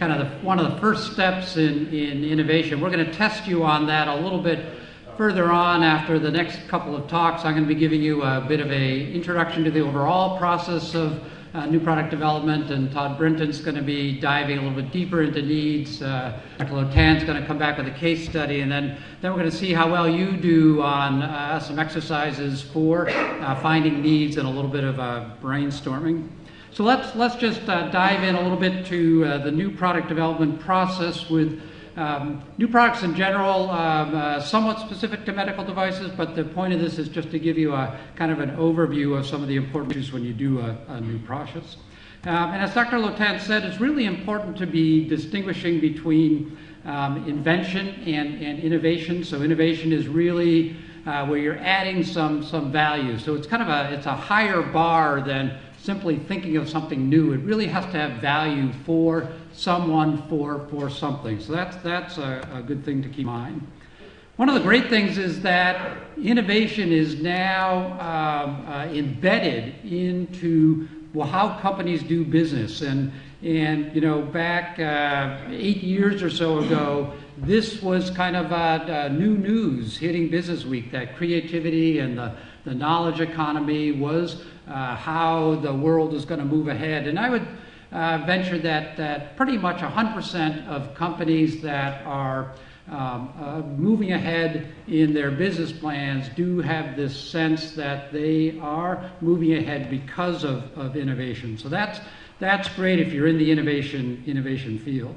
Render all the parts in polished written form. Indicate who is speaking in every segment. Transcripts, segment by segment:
Speaker 1: kind of one of the first steps in innovation. We're going to test you on that a little bit further on after the next couple of talks. I'm going to be giving you a bit of an introduction to the overall process of new product development, and Todd Brinton's going to be diving a little bit deeper into needs. Dr. Lotan's going to come back with a case study, and then we're going to see how well you do on some exercises for finding needs and a little bit of brainstorming. So let's just dive in a little bit to the new product development process with new products in general, somewhat specific to medical devices, but the point of this is just to give you a kind of an overview of some of the important issues when you do a new process. And as Dr. Lotan said, it's really important to be distinguishing between invention and innovation. So innovation is really where you're adding some value. So it's kind of it's a higher bar than simply thinking of something new. It really has to have value for someone, for something. So that's a good thing to keep in mind. One of the great things is that innovation is now embedded into how companies do business. And you know, back 8 years or so ago, this was kind of new news hitting Business Week, that creativity and the knowledge economy was how the world is going to move ahead. And I would venture that pretty much 100% of companies that are moving ahead in their business plans do have this sense that they are moving ahead because of innovation. So that's great if you're in the innovation field.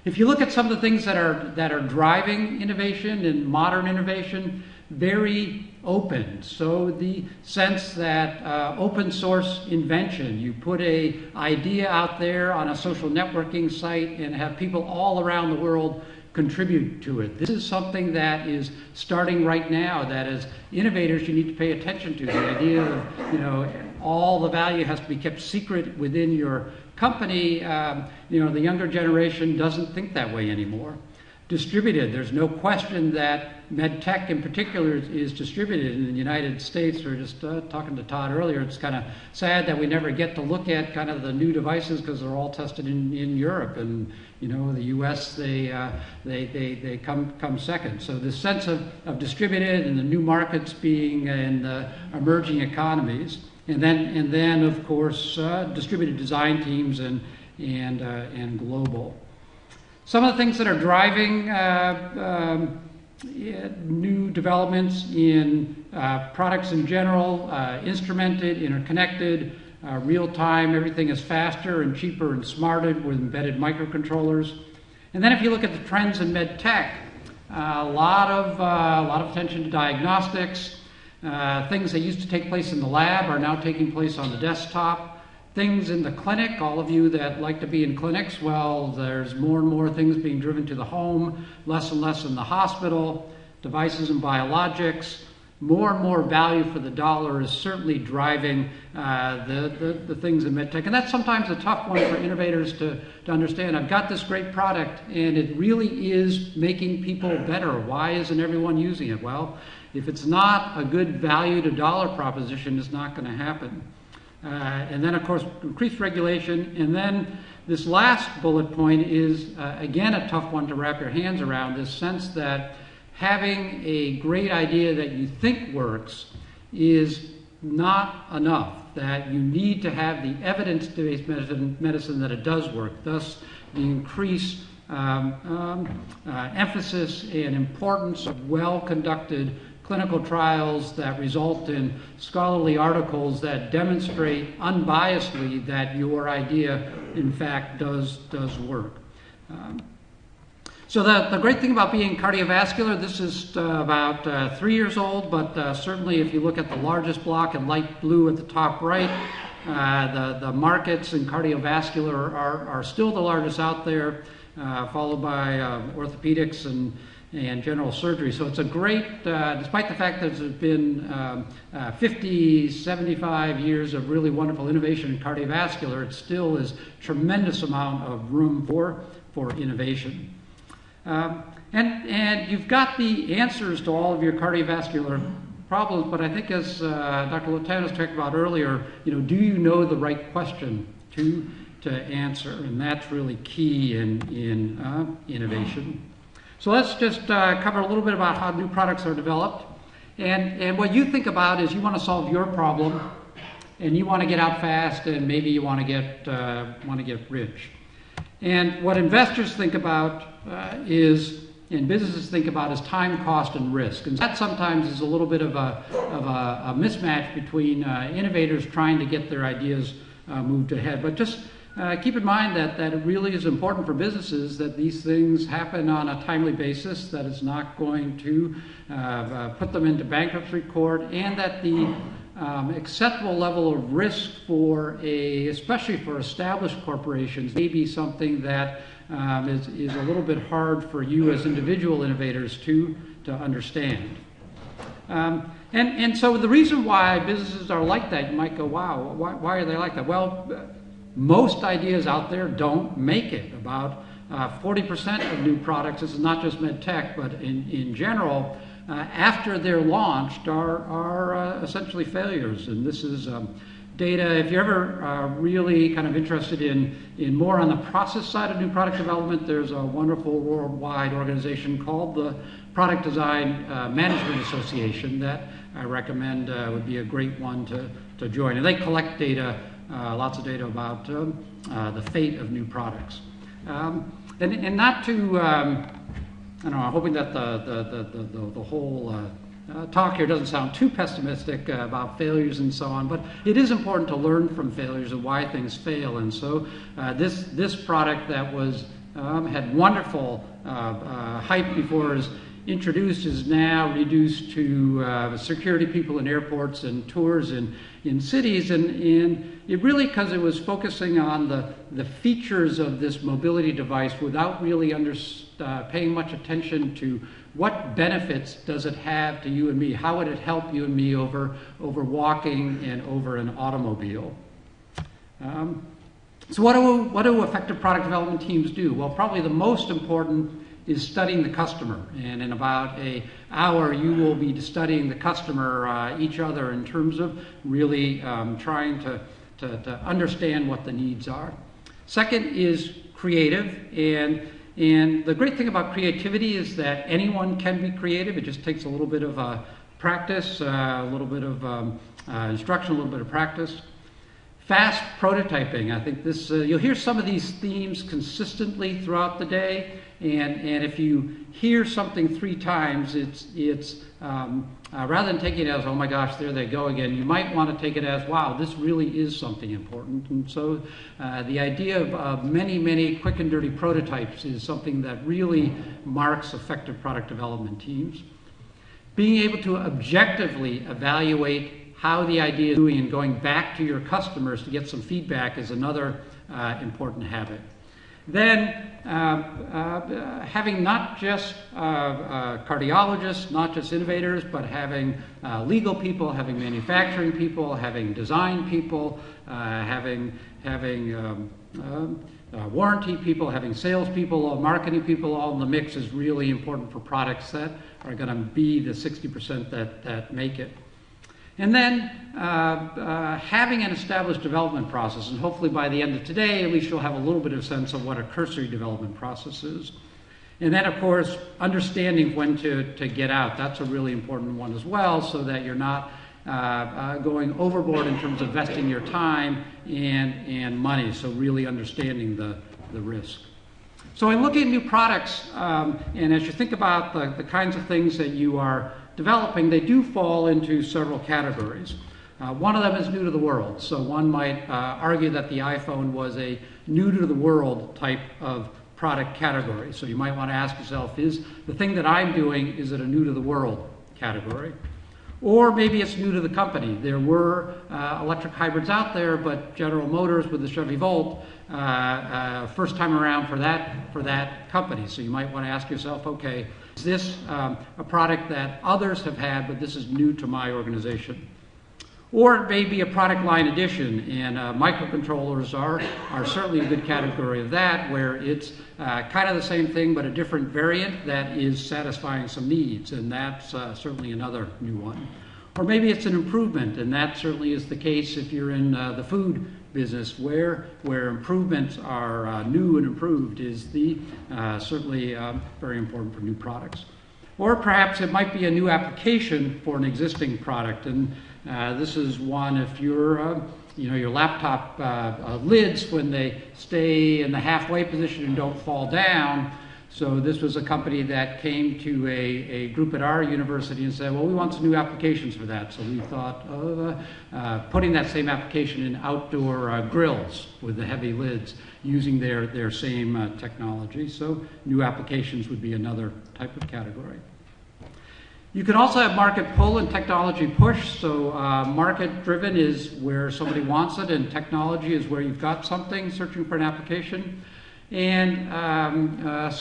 Speaker 1: If you look at some of the things that are driving innovation and modern innovation, very open. So the sense that open source invention, you put an idea out there on a social networking site and have people all around the world contribute to it. This is something that is starting right now, that as innovators you need to pay attention to. The idea of, you know, all the value has to be kept secret within your company. You know, the younger generation doesn't think that way anymore. Distributed. There's no question that med tech in particular is distributed in the United States. We were just talking to Todd earlier. It's kind of sad that we never get to look at kind of the new devices because they're all tested in Europe, and you know, the U.S. they come second. So the sense of distributed and the new markets being in the emerging economies, and then of course distributed design teams and global. Some of the things that are driving new developments in products in general, instrumented, interconnected, real-time, everything is faster and cheaper and smarter with embedded microcontrollers. And then if you look at the trends in med tech, a lot of attention to diagnostics. Things that used to take place in the lab are now taking place on the desktop. Things in the clinic, all of you that like to be in clinics, well, there's more and more things being driven to the home, less and less in the hospital. Devices and biologics, more and more value for the dollar is certainly driving the things in medtech. And that's sometimes a tough one for innovators to understand. I've got this great product and it really is making people better. Why isn't everyone using it? Well, if it's not a good value to dollar proposition, it's not going to happen. And then, of course, increased regulation. And then this last bullet point is, again, a tough one to wrap your hands around, this sense that having a great idea that you think works is not enough, that you need to have the evidence-based medicine that it does work, thus the increased emphasis and importance of well-conducted clinical trials that result in scholarly articles that demonstrate unbiasedly that your idea, in fact, does work. So the great thing about being cardiovascular, this is about 3 years old, but certainly if you look at the largest block in light blue at the top right, the markets in cardiovascular are still the largest out there, followed by orthopedics and general surgery. So it's a great, despite the fact that there's been 50, 75 years of really wonderful innovation in cardiovascular, it still is tremendous amount of room for innovation. And you've got the answers to all of your cardiovascular problems, but I think as Dr. Lotan talked about earlier, do you know the right question to answer, and that's really key in innovation. So let's just cover a little bit about how new products are developed. And what you think about is you want to solve your problem, and you want to get out fast, and maybe you want to get rich. And what investors think about and businesses think about is time, cost, and risk. And that sometimes is a little bit of a mismatch between innovators trying to get their ideas moved ahead. But just keep in mind that it really is important for businesses that these things happen on a timely basis, that it's not going to put them into bankruptcy court, and that the acceptable level of risk especially for established corporations, may be something that is a little bit hard for you as individual innovators to understand. And so the reason why businesses are like that, you might go, wow, why are they like that? Well, most ideas out there don't make it. About 40% of new products, this is not just med tech, but in general, after they're launched are essentially failures. And this is data. If you're ever really kind of interested in more on the process side of new product development, there's a wonderful worldwide organization called the Product Design Management Association that I recommend would be a great one to join. And they collect data, lots of data about the fate of new products. And not to, I don't know, I'm hoping that the whole talk here doesn't sound too pessimistic about failures and so on, but it is important to learn from failures and why things fail. And so this product that was had wonderful hype before it was introduced is now reduced to security people in airports and tours in cities, and it really, because it was focusing on the features of this mobility device without really paying much attention to what benefits does it have to you and me? How would it help you and me over walking and over an automobile? So what do effective product development teams do? Well, probably the most important is studying the customer. And in about an hour, you will be studying the customer, each other, in terms of really trying to understand what the needs are. Second is creative. And the great thing about creativity is that anyone can be creative. It just takes a little bit of practice, a little bit of instruction, a little bit of practice. Fast prototyping. I think this you'll hear some of these themes consistently throughout the day. And if you hear something 3 times, it's rather than taking it as, oh my gosh, there they go again, you might want to take it as, wow, this really is something important. And so the idea of many quick and dirty prototypes is something that really marks effective product development teams. Being able to objectively evaluate how the idea is doing and going back to your customers to get some feedback is another important habit. Then having not just cardiologists, not just innovators, but having legal people, having manufacturing people, having design people, having warranty people, having sales people, marketing people, all in the mix is really important for products that are going to be the 60% that make it. And then having an established development process, and hopefully by the end of today, at least you'll have a little bit of sense of what a cursory development process is. And then, of course, understanding when to get out. That's a really important one as well, so that you're not going overboard in terms of investing your time and money, so really understanding the risk. So in looking at new products, and as you think about the kinds of things that you are developing, they do fall into several categories. One of them is new to the world. So one might argue that the iPhone was a new to the world type of product category. So you might want to ask yourself, is the thing that I'm doing, is it a new to the world category? Or maybe it's new to the company. There were electric hybrids out there, but General Motors with the Chevy Volt, first time around for that company. So you might want to ask yourself, okay, is this a product that others have had, but this is new to my organization? Or it may be a product line addition, and microcontrollers are certainly a good category of that, where it's kind of the same thing, but a different variant that is satisfying some needs, and that's certainly another new one. Or maybe it's an improvement, and that certainly is the case if you're in the food business where improvements are new and improved is certainly very important for new products. Or perhaps it might be a new application for an existing product, and this is one if your laptop lids, when they stay in the halfway position and don't fall down. So this was a company that came to a group at our university and said, well, we want some new applications for that. So we thought of putting that same application in outdoor grills with the heavy lids using their same technology. So new applications would be another type of category. You can also have market pull and technology push. So market-driven is where somebody wants it, and technology is where you've got something searching for an application. And the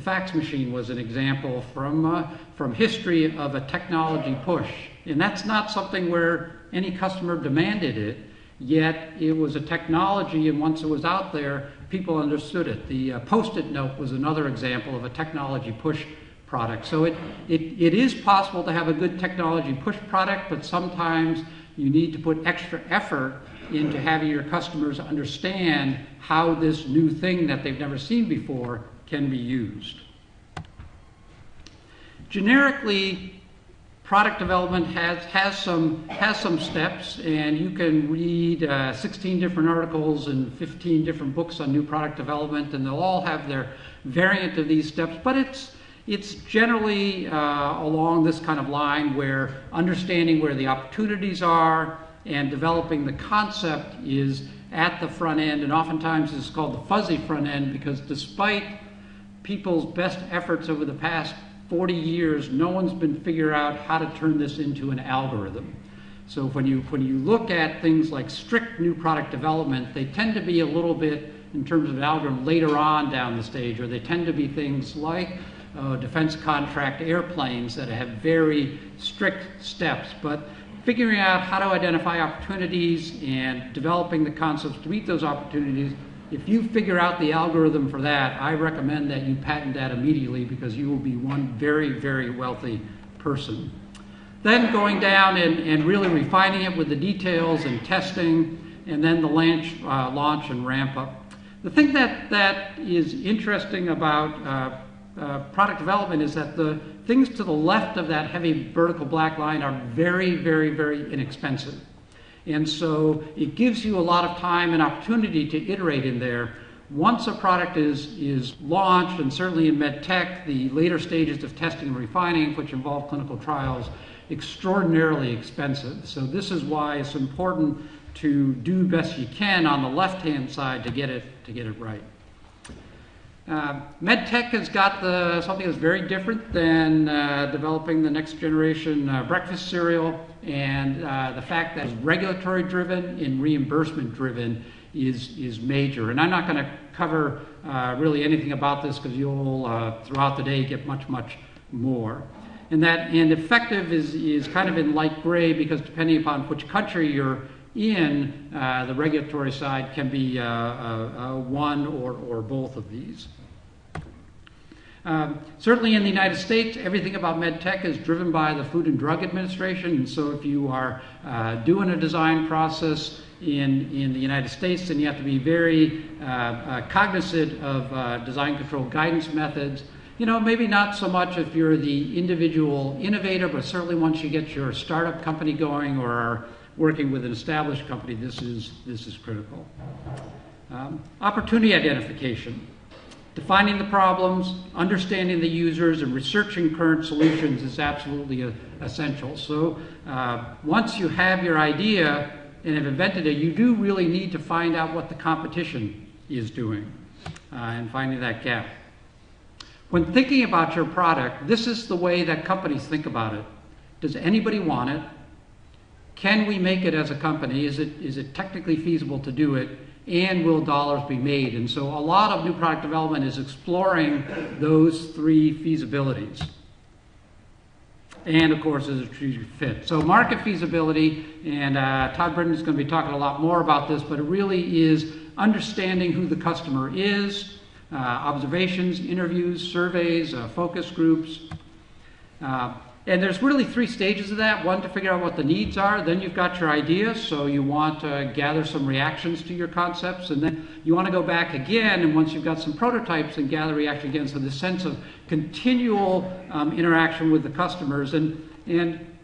Speaker 1: fax machine was an example from history of a technology push. And that's not something where any customer demanded it, yet it was a technology, and once it was out there, people understood it. The Post-it note was another example of a technology push product. So it is possible to have a good technology push product, but sometimes you need to put extra effort into having your customers understand how this new thing that they've never seen before can be used. Generically, product development has some steps, and you can read 16 different articles and 15 different books on new product development, and they'll all have their variant of these steps, but it's generally along this kind of line where understanding where the opportunities are and developing the concept is at the front end, and oftentimes it's called the fuzzy front end because despite people's best efforts over the past 40 years, no one's been figuring out how to turn this into an algorithm. So when you look at things like strict new product development, they tend to be a little bit, in terms of algorithm, later on down the stage, or they tend to be things like defense contract airplanes that have very strict steps. But figuring out how to identify opportunities and developing the concepts to meet those opportunities, if you figure out the algorithm for that, I recommend that you patent that immediately because you will be one very, very wealthy person. Then going down and really refining it with the details and testing, and then the launch and ramp up. The thing that is interesting about product development is that the things to the left of that heavy vertical black line are very, very, very inexpensive. And so it gives you a lot of time and opportunity to iterate in there. Once a product is launched, and certainly in med tech, the later stages of testing and refining, which involve clinical trials, extraordinarily expensive. So this is why it's important to do best you can on the left-hand side to get it right. MedTech has got something that's very different than developing the next generation breakfast cereal, and the fact that it's regulatory driven and reimbursement driven is major. And I'm not going to cover really anything about this because you'll throughout the day get much more. And effective is kind of in light gray because depending upon which country you're in, the regulatory side can be one or both of these. Certainly in the United States, everything about medtech is driven by the Food and Drug Administration, and so if you are doing a design process in the United States, then you have to be very cognizant of design control guidance methods. You know, maybe not so much if you're the individual innovator, but certainly once you get your startup company going or are working with an established company, this is critical. Opportunity identification. Defining the problems, understanding the users, and researching current solutions is absolutely essential. So once you have your idea and have invented it, you do really need to find out what the competition is doing and finding that gap. When thinking about your product, this is the way that companies think about it. Does anybody want it? Can we make it as a company? Is it technically feasible to do it? And will dollars be made? And so a lot of new product development is exploring those three feasibilities. And of course, is a strategic fit. So market feasibility, and Todd Britton is going to be talking a lot more about this, but it really is understanding who the customer is, observations, interviews, surveys, focus groups. And there's really 3 stages of that. One, to figure out what the needs are. Then you've got your ideas, so you want to gather some reactions to your concepts. And then you want to go back again, and once you've got some prototypes, and gather reaction again. So the sense of continual interaction with the customers. And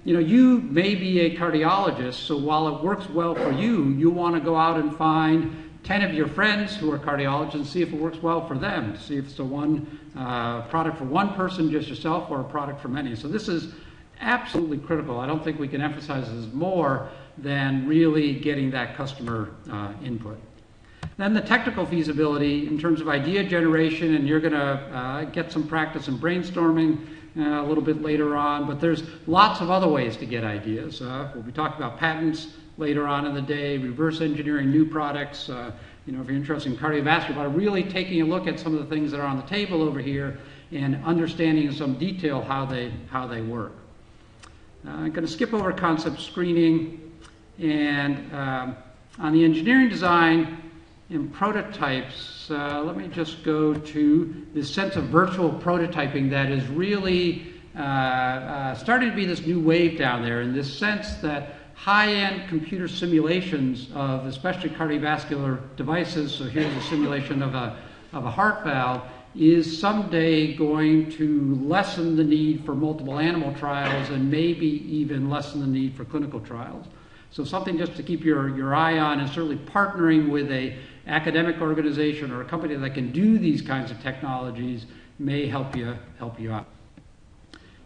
Speaker 1: you may be a cardiologist, so while it works well for you, you want to go out and find 10 of your friends who are cardiologists and see if it works well for them, to see if it's a product for one person, just yourself, or a product for many. So this is absolutely critical. I don't think we can emphasize this more than really getting that customer input. Then the technical feasibility in terms of idea generation, and you're going to get some practice in brainstorming a little bit later on, but there's lots of other ways to get ideas. We'll be talking about patents later on in the day, reverse engineering new products, if you're interested in cardiovascular, but really taking a look at some of the things that are on the table over here and understanding in some detail how they work. I'm going to skip over concept screening, and on the engineering design and prototypes, let me just go to this sense of virtual prototyping that is really starting to be this new wave down there, in this sense that high-end computer simulations of especially cardiovascular devices, so here's a simulation of a heart valve, is someday going to lessen the need for multiple animal trials and maybe even lessen the need for clinical trials. So something just to keep your eye on, and certainly partnering with an academic organization or a company that can do these kinds of technologies may help you out.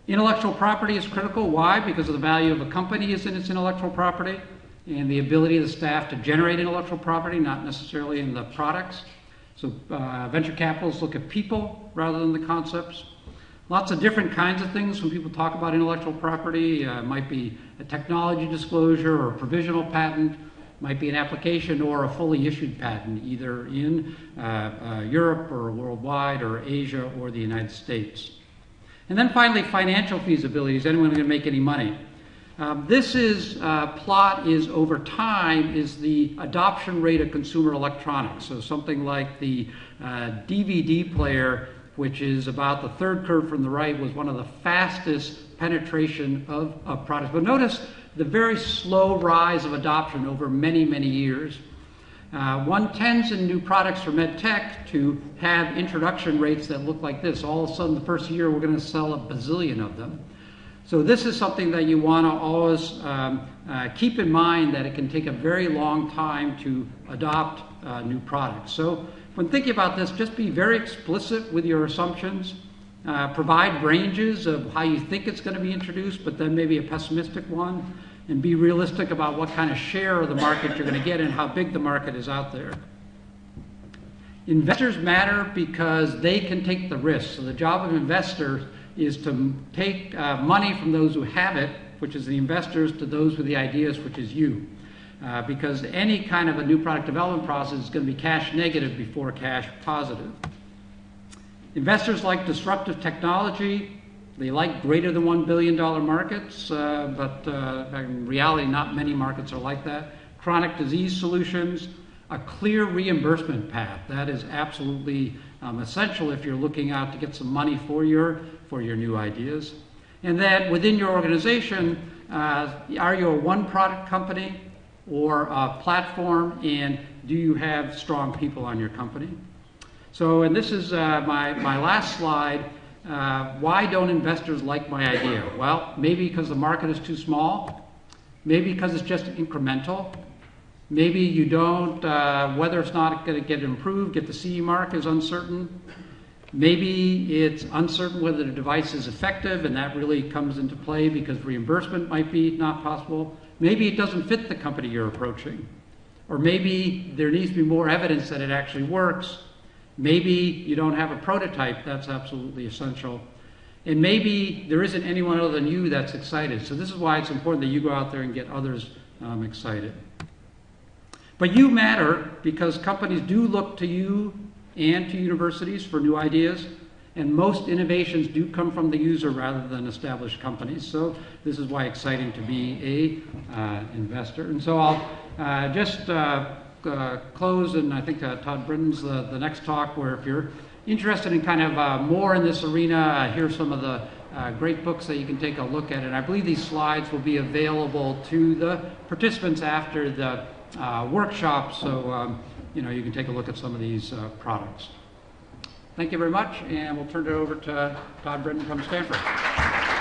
Speaker 1: Intellectual property is critical. Why? Because of the value of a company is in its intellectual property and the ability of the staff to generate intellectual property, not necessarily in the products. So venture capitalists look at people rather than the concepts. Lots of different kinds of things when people talk about intellectual property. It might be a technology disclosure or a provisional patent, might be an application or a fully issued patent, either in Europe or worldwide or Asia or the United States. And then finally, financial feasibility. Is anyone going to make any money? This is, plot is over time, is the adoption rate of consumer electronics. So something like the DVD player, which is about the third curve from the right, was one of the fastest penetration of products. But notice the very slow rise of adoption over many, many years. One tends in new products for med tech to have introduction rates that look like this. All of a sudden, the first year, we're going to sell a bazillion of them. So this is something that you want to always keep in mind, that it can take a very long time to adopt new products. So when thinking about this, just be very explicit with your assumptions. Provide ranges of how you think it's going to be introduced, but then maybe a pessimistic one. And be realistic about what kind of share of the market you're going to get and how big the market is out there. Investors matter because they can take the risk. So the job of investors is to take money from those who have it, which is the investors, to those with the ideas, which is you. Because any kind of a new product development process is going to be cash negative before cash positive. Investors like disruptive technology. They like greater than $1 billion markets, but in reality, not many markets are like that. Chronic disease solutions, a clear reimbursement path. That is absolutely essential if you're looking out to get some money for your new ideas. And then within your organization, are you a one-product company or a platform, and do you have strong people on your company? So, and this is my last slide. Why don't investors like my idea? Well, maybe because the market is too small. Maybe because it's just incremental. Maybe you don't, whether it's not going to get improved, get the CE mark is uncertain. Maybe it's uncertain whether the device is effective, and that really comes into play because reimbursement might be not possible. Maybe it doesn't fit the company you're approaching. Or maybe there needs to be more evidence that it actually works. Maybe you don't have a prototype. That's absolutely essential. And maybe there isn't anyone other than you that's excited. So this is why it's important that you go out there and get others excited. But you matter because companies do look to you and to universities for new ideas. And most innovations do come from the user rather than established companies. So this is why it's exciting to be an investor. And so I'll just close, and I think Todd Britton's the next talk, where if you're interested in kind of more in this arena, here's some of the great books that you can take a look at. And I believe these slides will be available to the participants after the workshop, so you can take a look at some of these products. Thank you very much, and we'll turn it over to Todd Brennan from Stanford.